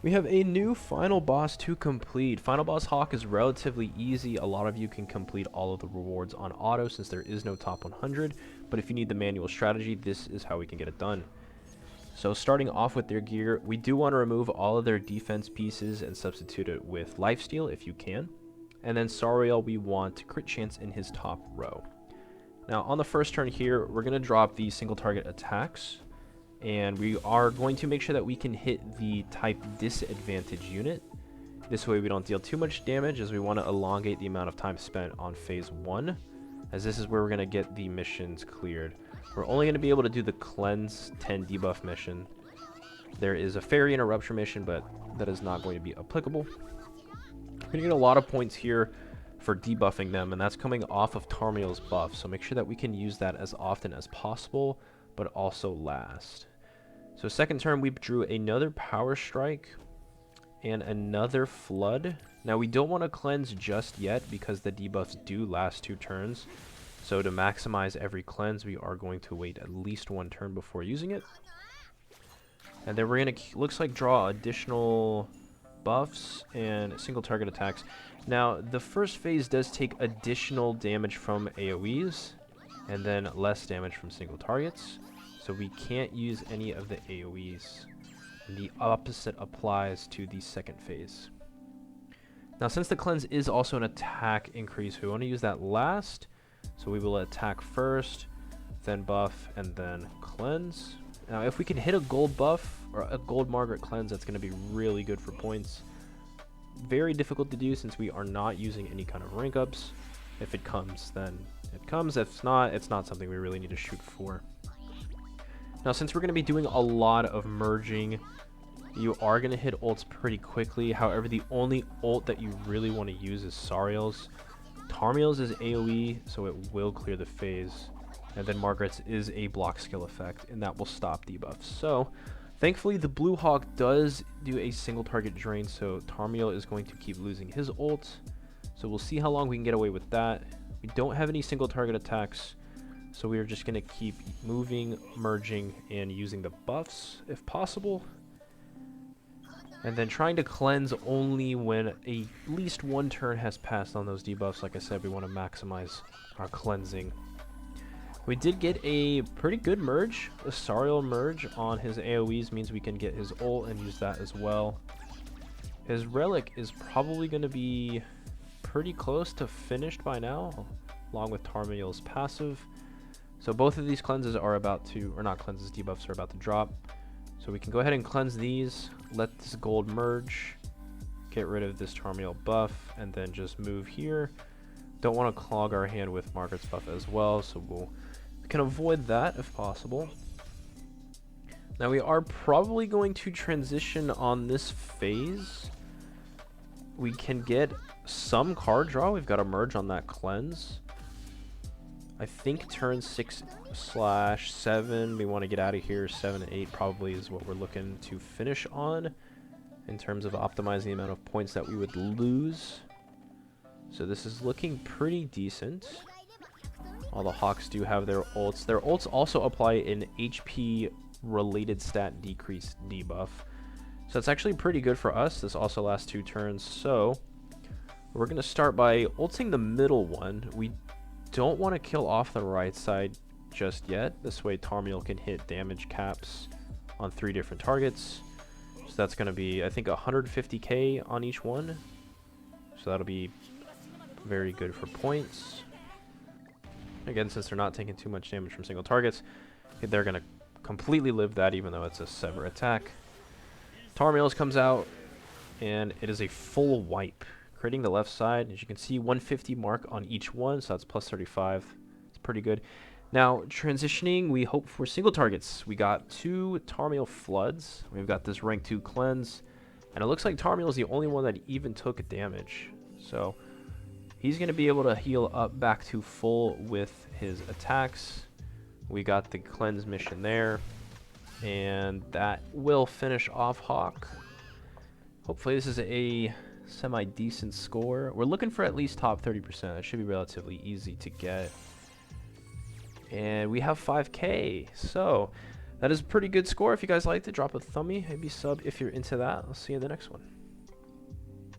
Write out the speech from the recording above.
We have a new final boss to complete. Final boss Hawk is relatively easy. A lot of you can complete all of the rewards on auto since there is no top 100, but if you need the manual strategy, this is how we can get it done. So starting off with their gear, we do want to remove all of their defense pieces and substitute it with lifesteal if you can. And then Sariel, we want crit chance in his top row. Now on the first turn here, we're going to drop the single target attacks. And we are going to make sure that we can hit the type disadvantage unit. This way we don't deal too much damage, as we want to elongate the amount of time spent on phase 1, as this is where we're going to get the missions cleared. We're only going to be able to do the cleanse 10 debuff mission. There is a fairy and a rupture mission, but that is not going to be applicable. We're going to get a lot of points here for debuffing them, and that's coming off of Tarmiel's buff, so make sure that we can use that as often as possible, but also last. So second turn, we drew another Power Strike and another Flood. Now we don't want to cleanse just yet because the debuffs do last 2 turns. So to maximize every cleanse, we are going to wait at least 1 turn before using it. And then we're going to, looks like, draw additional buffs and single target attacks. Now the first phase does take additional damage from AoEs and then less damage from single targets. So we can't use any of the AoEs. And the opposite applies to the second phase. Now since the cleanse is also an attack increase, we want to use that last. So we will attack first, then buff, and then cleanse. Now if we can hit a gold buff or a gold Margaret cleanse, that's going to be really good for points. Very difficult to do since we are not using any kind of rank ups. If it comes, then it comes. If not, it's not something we really need to shoot for. Now since we're going to be doing a lot of merging, you are going to hit ults pretty quickly. However, the only ult that you really want to use is Sariel's. Tarmiel's is AoE, so it will clear the phase. And then Margaret's is a block skill effect, and that will stop debuffs. So thankfully the Blue Hawk does do a single target drain, so Tarmiel is going to keep losing his ult. So we'll see how long we can get away with that. We don't have any single target attacks, so we are just going to keep moving, merging, and using the buffs if possible. And then trying to cleanse only when at least 1 turn has passed on those debuffs. Like I said, we want to maximize our cleansing. We did get a pretty good merge. A Sariel merge on his AoEs means we can get his ult and use that as well. His relic is probably going to be pretty close to finished by now, along with Tarmiel's passive. So both of these cleanses are about to, or not cleanses, debuffs are about to drop. So we can go ahead and cleanse these, let this gold merge, get rid of this Tarmiel buff, and then just move here. Don't want to clog our hand with Margaret's buff as well, so we can avoid that if possible. Now we are probably going to transition on this phase. We can get some card draw. We've got a merge on that cleanse. I think turn 6/7, we want to get out of here. 7 and 8 probably is what we're looking to finish on in terms of optimizing the amount of points that we would lose. So this is looking pretty decent. All the Hawks do have their ults. Their ults also apply an HP related stat decrease debuff. So that's actually pretty good for us. This also lasts 2 turns. So we're going to start by ulting the middle one. We don't want to kill off the right side just yet. This way Tarmiel can hit damage caps on 3 different targets. So that's going to be, I think, 150k on each one. So that'll be very good for points. Again, since they're not taking too much damage from single targets, they're going to completely live that, even though it's a sever attack. Tarmiel's comes out, and it is a full wipe, creating the left side. As you can see, 150 mark on each one, so that's plus 35. It's pretty good. Now, transitioning, we hope for single targets. We got 2 Tarmiel Floods. We've got this rank 2 cleanse, and it looks like Tarmiel is the only one that even took damage. So he's going to be able to heal up back to full with his attacks. We got the cleanse mission there, and that will finish off Hawk. Hopefully this is a semi-decent score. We're looking for at least top 30%. That should be relatively easy to get. And we have 5k. So that is a pretty good score. If you guys liked it, drop a thumbie, maybe sub if you're into that. I'll see you in the next one.